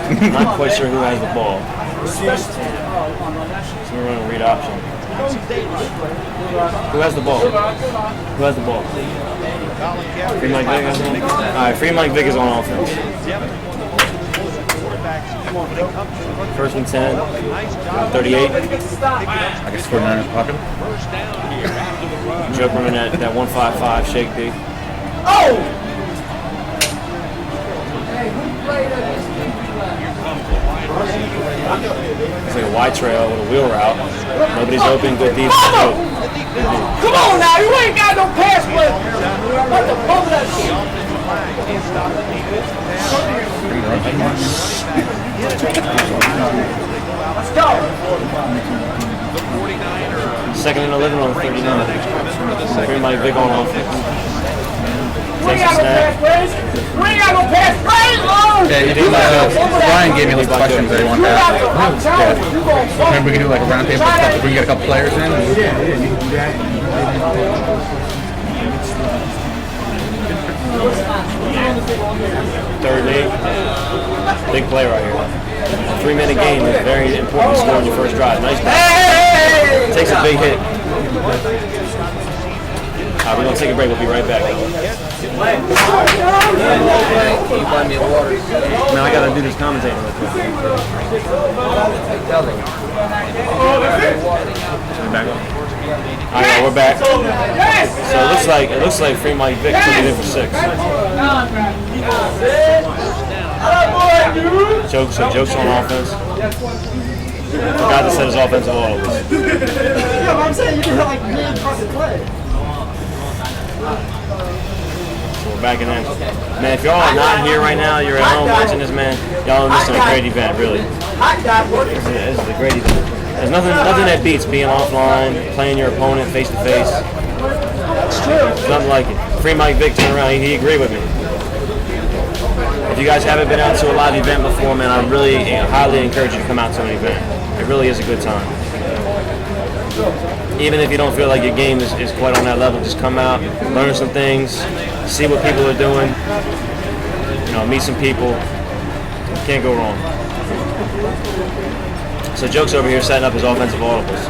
I'm not quite sure who has the ball. So we're running a read option. Who has the ball? Who has the ball? Free Mike Vick has one? Alright, Free Mike Vick is on offense. First and 10. 38. I guess 49ers pocket. Joke running that 155 shake D. Oh! It's like a wide trail with a wheel route. Nobody's open, good defense. Come on now, you ain't got no pass play. What the fuck is that shit? Let's go. Second and 11 on 39. Free Mike Vick on offense. We ain't got no pass plays. We ain't got no pass plays. Yeah, you do Ryan gave me these questions that he wanted to ask. Remember we could do like a round table stuff if we can get a couple players in? Third and 8. Big play right here. 3-minute game is very important to score in your first drive. Nice pass. Takes a big hit. We're going to take a break. We'll be right back. Can you buy me a water? Man, I got to do this commentating real quick. Tell them. We're back. All right, we're back. So it looks like Free Mike Vick took it in for 6. Jokes on offense. Forgot to set his offensive audibles. Yeah, I'm saying you can like really cross the play. So we're back in there. Man, if y'all are not here right now, you're at home watching this, man, y'all are missing a great event, really. This is a great event. There's nothing that beats being offline, playing your opponent face to face. That's true. Nothing like it. Free Mike Vick turned around, he agreed with me. If you guys haven't been out to a live event before, man, I really highly encourage you to come out to an event. It really is a good time. Even if you don't feel like your game is quite on that level, just come out, learn some things, see what people are doing, meet some people. Can't go wrong. So Joke's over here setting up his offensive audibles.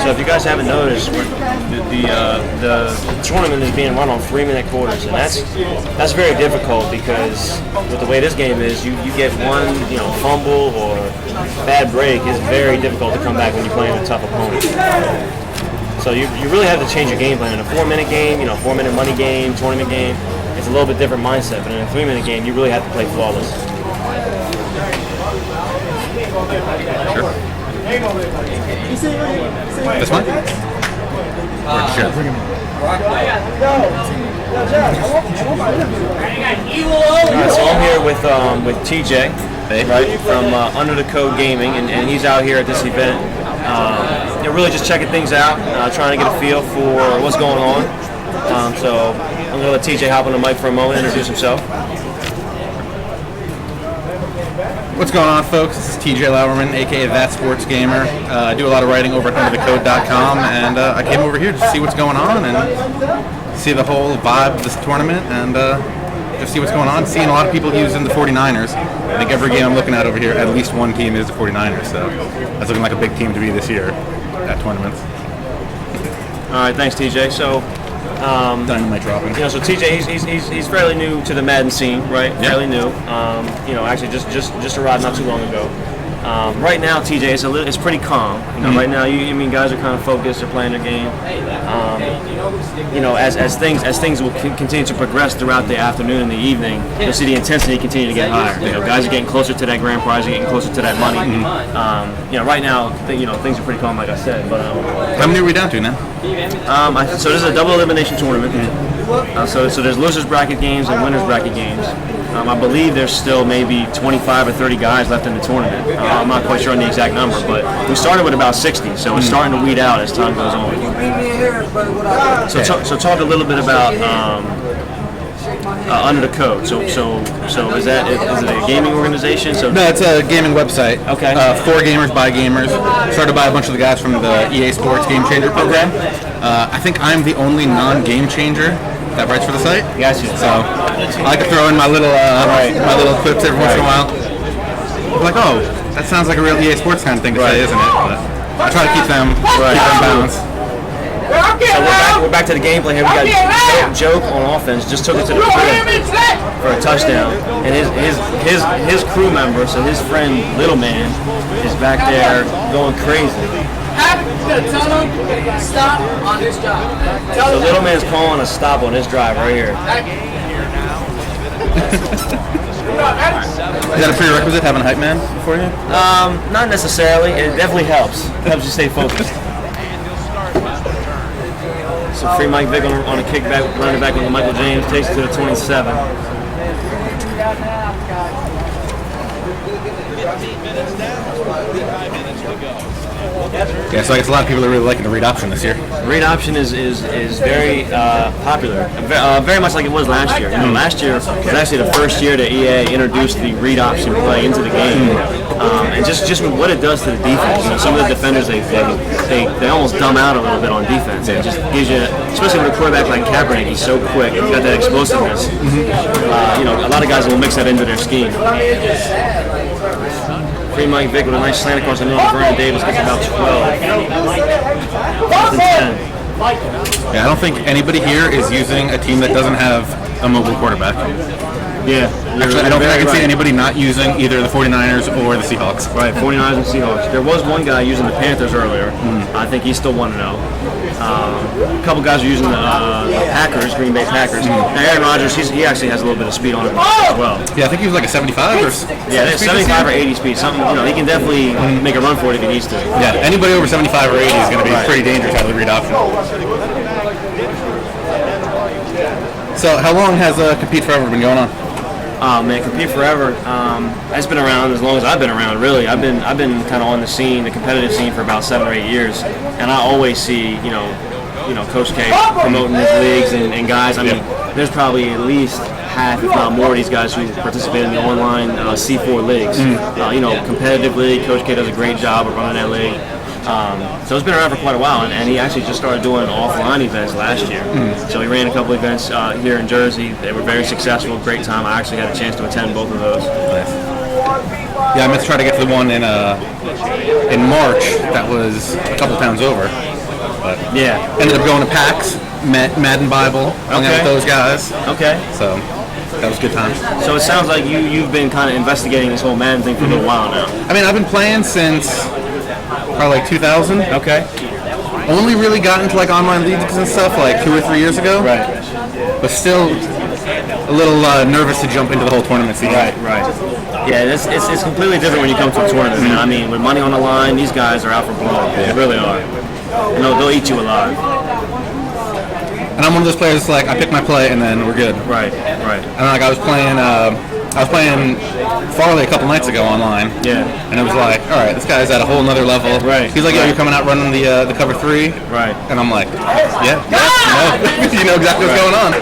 So if you guys haven't noticed, the tournament is being run on 3-minute quarters, and that's very difficult because with the way this game is, you get one fumble or bad break, it's very difficult to come back when you're playing a tough opponent. So you really have to change your game plan. In a 4-minute game, 4-minute money game, tournament game, it's a little bit different mindset. But in a 3-minute game, you really have to play flawless. Sure. This one? Sure. Alright, so I'm here with TJ, right, from Under the Code Gaming, and he's out here at this event. Really just checking things out, trying to get a feel for what's going on. So I'm going to let TJ hop on the mic for a moment and introduce himself. What's going on, folks? This is TJ Lauerman, aka That Sports Gamer. I do a lot of writing over at underthecode.com, and I came over here to see what's going on and see the whole vibe of this tournament and just see what's going on. Seeing a lot of people using the 49ers. I think every game I'm looking at over here, at least one team is the 49ers, so that's looking like a big team to be this year at tournaments. All right, thanks, TJ. So, dynamite dropping. So TJ, he's fairly new to the Madden scene, right? Yeah. Fairly new. Actually just arrived not too long ago. Right now, TJ, it's pretty calm. Right now, guys are kind of focused. They're playing their game. As things will continue to progress throughout the afternoon and the evening, you'll see the intensity continue to get higher. Guys are getting closer to that grand prize, getting closer to that money. Right now, things are pretty calm, like I said. But how many are we down to now? So this is a double elimination tournament. So there's losers bracket games and winners bracket games. I believe there's still maybe 25 or 30 guys left in the tournament. I'm not quite sure on the exact number, but we started with about 60, so it's starting to weed out as time goes on. So talk a little bit about under the code. So is it a gaming organization? So No, it's a gaming website. Okay. For gamers by gamers. Started by a bunch of the guys from the EA Sports Game Changer program. I think I'm the only non-game changer that writes for the site. Gotcha. So I like to throw in my little clips every once in a while. I'm like, oh, that sounds like a real EA Sports kind of thing to say, isn't it? But I try to keep them balanced. So we're back to the gameplay here. We got Joke on offense, just took it to the crib for a touchdown, and his crew member, so his friend Little Man, is back there going crazy. Stop on this drive. So Little Man's calling a stop on this drive right here. Is that a prerequisite, having a hype man for you? Not necessarily. It definitely helps. It helps you stay focused. So free Mike Vick on a kickback, running back with Michael James, takes it to the 27. 15 minutes down, 45 minutes to go. Yeah, so I guess a lot of people are really liking the read option this year. Read option is very popular, very much like it was last year. You know, last year was actually the first year that EA introduced the read option play into the game, and just with what it does to the defense. You know, some of the defenders they almost dumb out a little bit on defense. It just gives you, especially with a quarterback like Kaepernick, he's so quick, he's got that explosiveness. You know, a lot of guys will mix that into their scheme. Free Mike Vick with a nice slant across the middle. Vernon Davis gets about 12. 10. Yeah, I don't think anybody here is using a team that doesn't have a mobile quarterback. Yeah. Actually, I don't think I can see anybody not using either the 49ers or the Seahawks. Right, 49ers and Seahawks. There was one guy using the Panthers earlier. I think he's still 1-0. A couple guys are using the Packers, Green Bay Packers. Now Aaron Rodgers, he actually has a little bit of speed on him as well. Yeah, I think he was like a 75 or yeah, 75 or 80 speed. Something, you know, he can definitely make a run for it if he needs to. Yeah, anybody over 75 or 80 is going to be pretty dangerous out of the read option. So, how long has Compete Forever been going on? Oh man, Compete Forever. It's been around as long as I've been around. Really, I've been kind of on the scene, the competitive scene, for about 7 or 8 years, and I always see you know Coach K promoting his leagues and guys. I mean, there's probably at least half, if not more, of these guys who participate in the online C4 leagues. You know, competitive league. Coach K does a great job of running that league. So it's been around for quite a while, and he actually just started doing offline events last year. So he ran a couple events here in Jersey. They were very successful, great time. I actually had a chance to attend both of those. Nice. Yeah, I meant to try to get to the one in March that was a couple towns over. But yeah, ended up going to PAX, met Madden Bible, hung out with those guys. Okay. So that was a good time. So it sounds like you've been kind of investigating this whole Madden thing for a little while now. I mean, I've been playing since probably like 2000. Okay. Only really got into like online leagues and stuff like 2 or 3 years ago. Right. But still a little nervous to jump into the whole tournament season. Right. Yeah, it's completely different when you come to a tournament. Man. I mean, with money on the line, these guys are out for blood. They really are. And they'll eat you alive. And I'm one of those players that's like, I pick my play and then we're good. Right. And like I was playing Farley a couple nights ago online. Yeah. And it was like, all right, this guy's at a whole nother level. Right. He's like, yo, you're coming out running the cover 3. Right. And I'm like, yeah, you know exactly what's going on.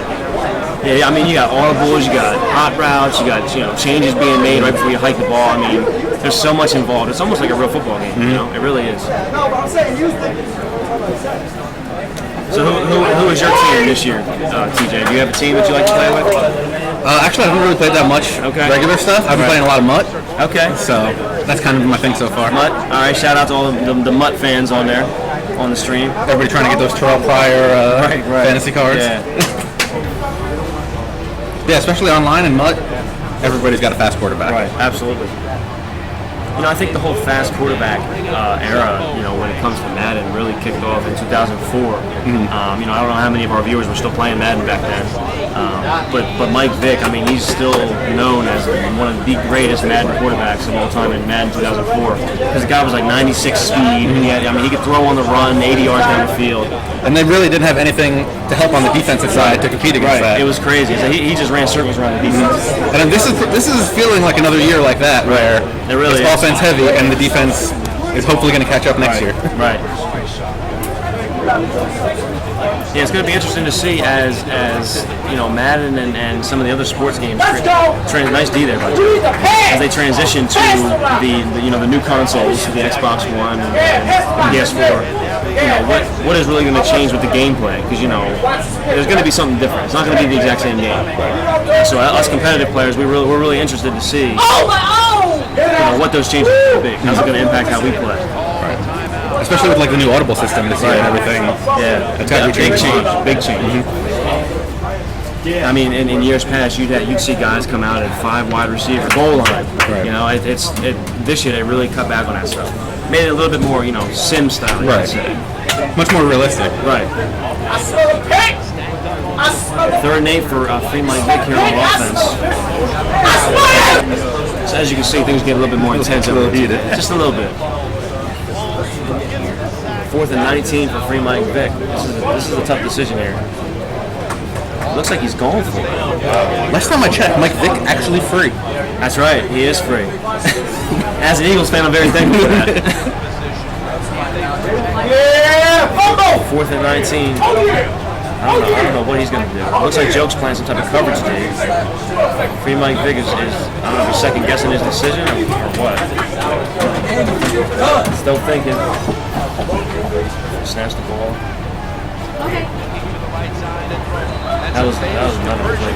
Yeah, I mean, you got audibles, you got hot routes, you got changes being made right before you hike the ball. I mean, there's so much involved. It's almost like a real football game. You know, it really is. So who is your team this year, TJ? Do you have a team that you like to play with? Actually, I haven't really played that much regular stuff. I've been playing a lot of Mutt. Okay. So that's kind of my thing so far. Mutt. All right. Shout out to all the Mutt fans on there, on the stream. Everybody trying to get those Terrell Pryor fantasy cards. Yeah. Yeah, especially online and Mutt. Everybody's got a fast quarterback. Right. Absolutely. You know, I think the whole fast quarterback era, you know, when it comes to Madden, really kicked off in 2004. You know, I don't know how many of our viewers were still playing Madden back then. But Mike Vick, I mean, he's still known as one of the greatest Madden quarterbacks of all time in Madden 2004. Because the guy was like 96 speed. And he could throw on the run 80 yards down the field. And they really didn't have anything to help on the defensive side to compete against that. It was crazy. So he just ran circles around the defense. And this is feeling like another year like that, where it really it's is. Offense heavy and the defense is hopefully going to catch up next year. Right. Yeah, it's going to be interesting to see as you know, Madden and some of the other sports games. Nice D there, by the way. As they transition to the new consoles, the Xbox One and PS4. You know, what is really going to change with the gameplay? Because, you know, there's going to be something different. It's not going to be the exact same game. So us competitive players, we're really interested to see, you know, what those changes will be. How's it going to impact how we play? Especially with like the new audible system this year and everything. Yeah, it's got to be big change. Yeah, I mean, in years past, you'd see guys come out at 5 wide receiver goal line. Right. You know, this year they really cut back on that stuff. Made it a little bit more, you know, sim style. Right. Much more realistic. Right. I smell a pig. I smell a 3rd and 8 for Free Mike Vick here on offense. So as you can see, things get a little bit more intense. A little heated. Just a little bit. 4th and 19 for Free Mike Vick. This is a tough decision here. Looks like he's going for it. Last time I checked, Mike Vick actually free. That's right, he is free. As an Eagles fan, I'm very thankful for that. yeah, fumble. 4th and 19. I don't know what he's going to do. Looks like Joke's playing some type of coverage day. Free Mike Vick is I don't know if he's second guessing his decision or what. Still thinking. Snaps the ball. That was another play.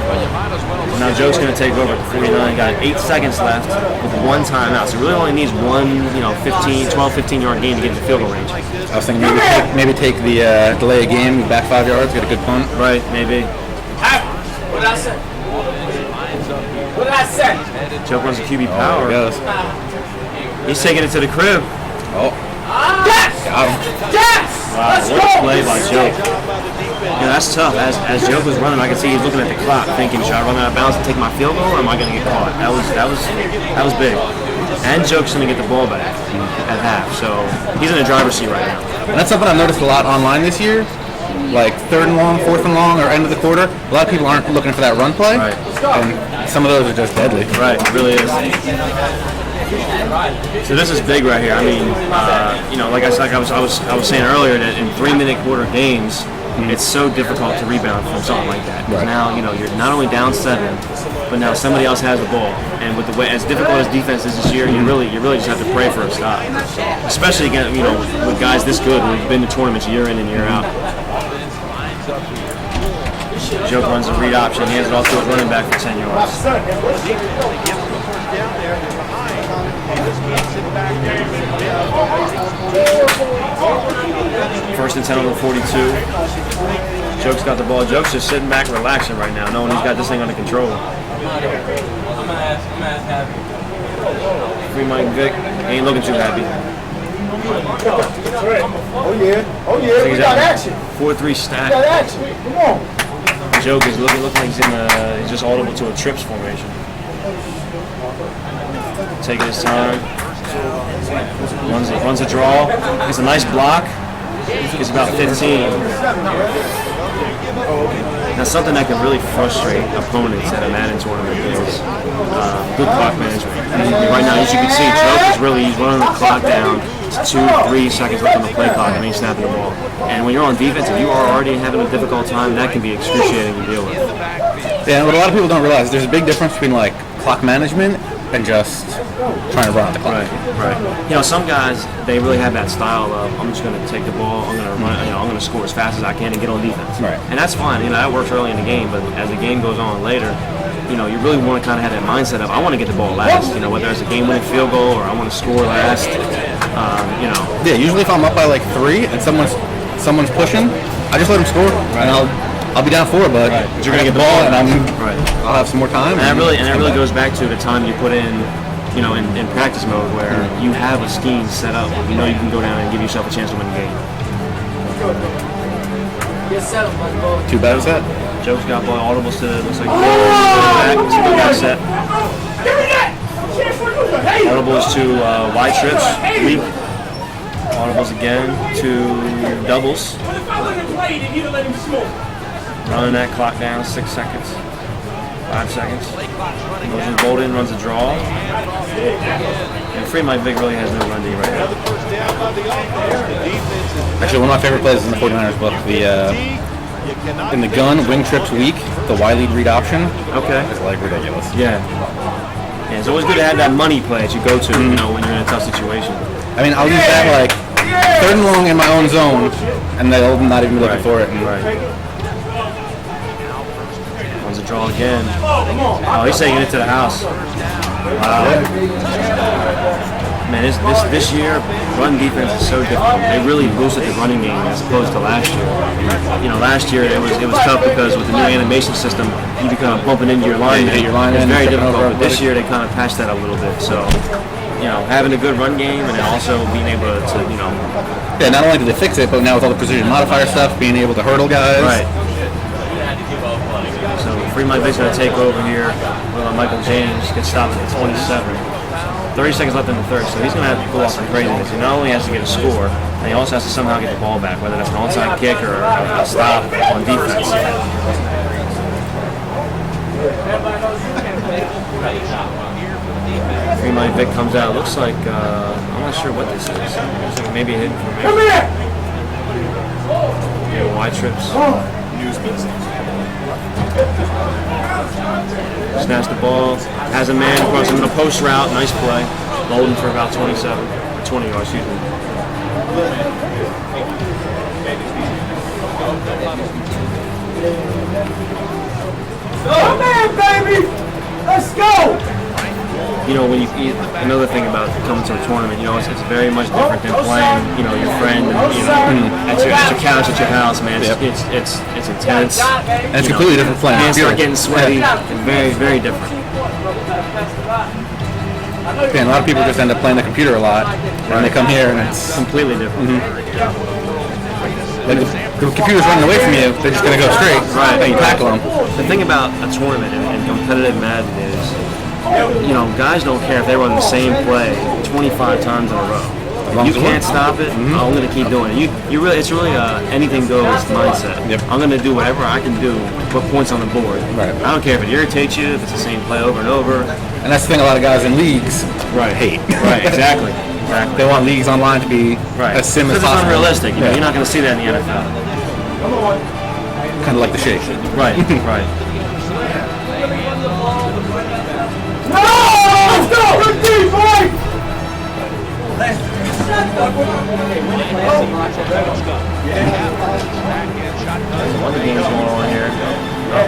Now Joke's going to take over at 49. Got 8 seconds left with 1 timeout. So really only needs one, 12-15 yard gain to get into field goal range. I was thinking maybe take the delay a game, back 5 yards, get a good punt. Right, maybe. What did I say? What did I say? Joke runs a QB power. There he goes. He's taking it to the crib. Oh. Yes! Got him. Yes! Wow, Let's what go! a play by Joke. Yeah, that's tough. As Joke was running, I could see he's looking at the clock, thinking, should I run out of bounds and take my field goal, or am I going to get caught? That was big. And Joke's going to get the ball back at half, so he's in the driver's seat right now. And that's something I've noticed a lot online this year. Like 3rd and long, 4th and long, or end of the quarter. A lot of people aren't looking for that run play. Right. And some of those are just deadly. Right, it really is. So this is big right here. I mean, you know, like I was saying earlier, that in 3-minute quarter games, it's so difficult to rebound from something like that. Right. Now, you know, you're not only down 7, but now somebody else has the ball. And with the way as difficult as defense is this year, you really just have to pray for a stop. Especially again, you know, with guys this good who've been to tournaments year in and year out. Joke runs a read option, hands it off to his running back for 10 yards. First and 10 on the 42. Joke's got the ball. Joke's just sitting back relaxing right now, knowing he's got this thing under control. Free Mike Vick ain't looking too happy. Oh yeah, we got action. 4-3 stack. We got action. Come on. Joke is looking like he's just audible to a trips formation. Taking his time. Runs a draw. It's a nice block. It's about 15. Now something that can really frustrate opponents at a Madden tournament is good clock management. Right now, as you can see, Joke is he's running the clock down. It's 2-3 seconds left on the play clock, and he's snapping the ball. And when you're on defense, if you are already having a difficult time, that can be excruciating to deal with. Yeah, what a lot of people don't realize, there's a big difference between like clock management and just trying to run out the clock. Right. You know, some guys, they really have that style of, I'm just going to take the ball, I'm going to run, I'm going to score as fast as I can and get on defense. Right. And that's fine. You know, that works early in the game, but as the game goes on later, you know, you really want to kind of have that mindset of, I want to get the ball last. You know, whether it's a game-winning field goal or I want to score last. You know. Yeah, usually if I'm up by like 3 and someone's pushing, I just let them score, and I'll be down 4, but you're gonna get the ball, ball, and right. I'll have some more time. And that really goes back to the time you put in, you know, in practice mode where you have a scheme set up. You know you can go down and give yourself a chance to win the game. Too bad is that? Joke's got ball audibles to, looks like back. Still got set. Audibles to wide trips, weak. Audibles again to doubles. Running that clock down, 6 seconds. 5 seconds. Goes in Bolden, runs a draw. And Free Mike Vick really has no run D right now. Actually, one of my favorite plays in the 49ers book, in the gun, wing trips weak, the Y lead read option Okay. is like ridiculous. Yeah. Yeah, it's always good to have that money play that you go to, you know, when you're in a tough situation. I mean, I'll use that like 3rd and long in my own zone, and they'll not even be looking for it. And Right. Runs a draw again. Oh, he's taking it to the house. Wow. Man, this year, run defense is so difficult. They really boosted the running game as opposed to last year. You know, last year it was tough because with the new animation system, you be kind of bumping into your line. you hit your line It's in, very stepping difficult. over But this everybody. year they kind of patched that a little bit. So, you know, having a good run game and then also being able to you know, yeah, not only did they fix it, but now with all the precision modifier stuff, being able to hurdle guys. right. So Free Mike Vic's going to take over here. Michael James gets stopped at 27. 30 seconds left in the third, so he's going to have to pull off some craziness. He not only has to get a score, and he also has to somehow get the ball back, whether that's an onside kick or a stop on defense. Free Mike Vic comes out. Looks like, I'm not sure what this is. Looks like maybe a hidden formation. Yeah, wide trips. Snaps the ball, has a man across him in a post route, nice play. Holding for about 27, or 20 yards, excuse me. Come in, baby! Let's go! You know, when you another thing about coming to a tournament, you know, it's very much different than playing, you know, your friend, and, you know, at your couch at your house, man. It's intense. And it's completely different playing. Hands start getting sweaty. It's very, very different. Yeah, a lot of people just end up playing the computer a lot, and they come here and it's Completely different. like the computer's running away from you. They're just gonna go straight. Right. And you tackle them. The thing about a tournament and competitive Madden is, you know, guys don't care if they run the same play 25 times in a row. long If you as it can't works. stop it, I'm going to keep doing it. It's really a anything goes mindset. Yep. I'm going to do whatever I can do to put points on the board. Right. I don't care if it irritates you, if it's the same play over and over. And that's the thing a lot of guys in leagues hate. Right, exactly. They want leagues online to be Right. as sim as Because it's possible. unrealistic. You know, Yeah. you're not going to see that in the NFL. Kind of like the shake. Right, right. No! Let's go! Good deep, boy! One of the games going on here.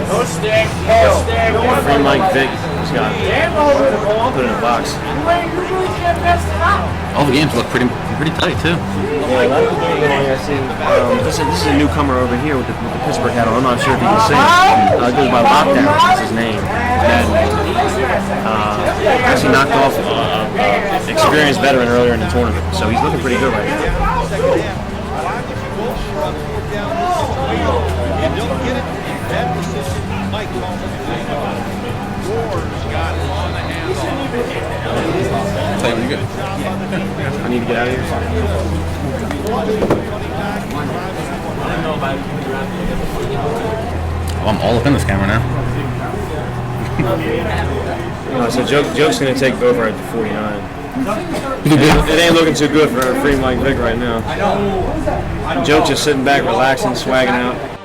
No stick. No stick. Free Mike Vic just got put in a box. All the games look pretty tight too. Yeah, a lot of people going on here. This is a newcomer over here with the Pittsburgh hat on. I'm not sure if you can see him. It goes by Lockdown. That's his name. Actually knocked off experienced veteran earlier in the tournament, so he's looking pretty good right now. You don't get it in that position. Mike calls it. Wars got it on the hands. Play really good. I need to get out of here. Oh, I'm all up in this camera now. So Joke's going to take over at the 49. It ain't looking too good for Free Mike Vic right now. Joke just sitting back, relaxing, swagging out.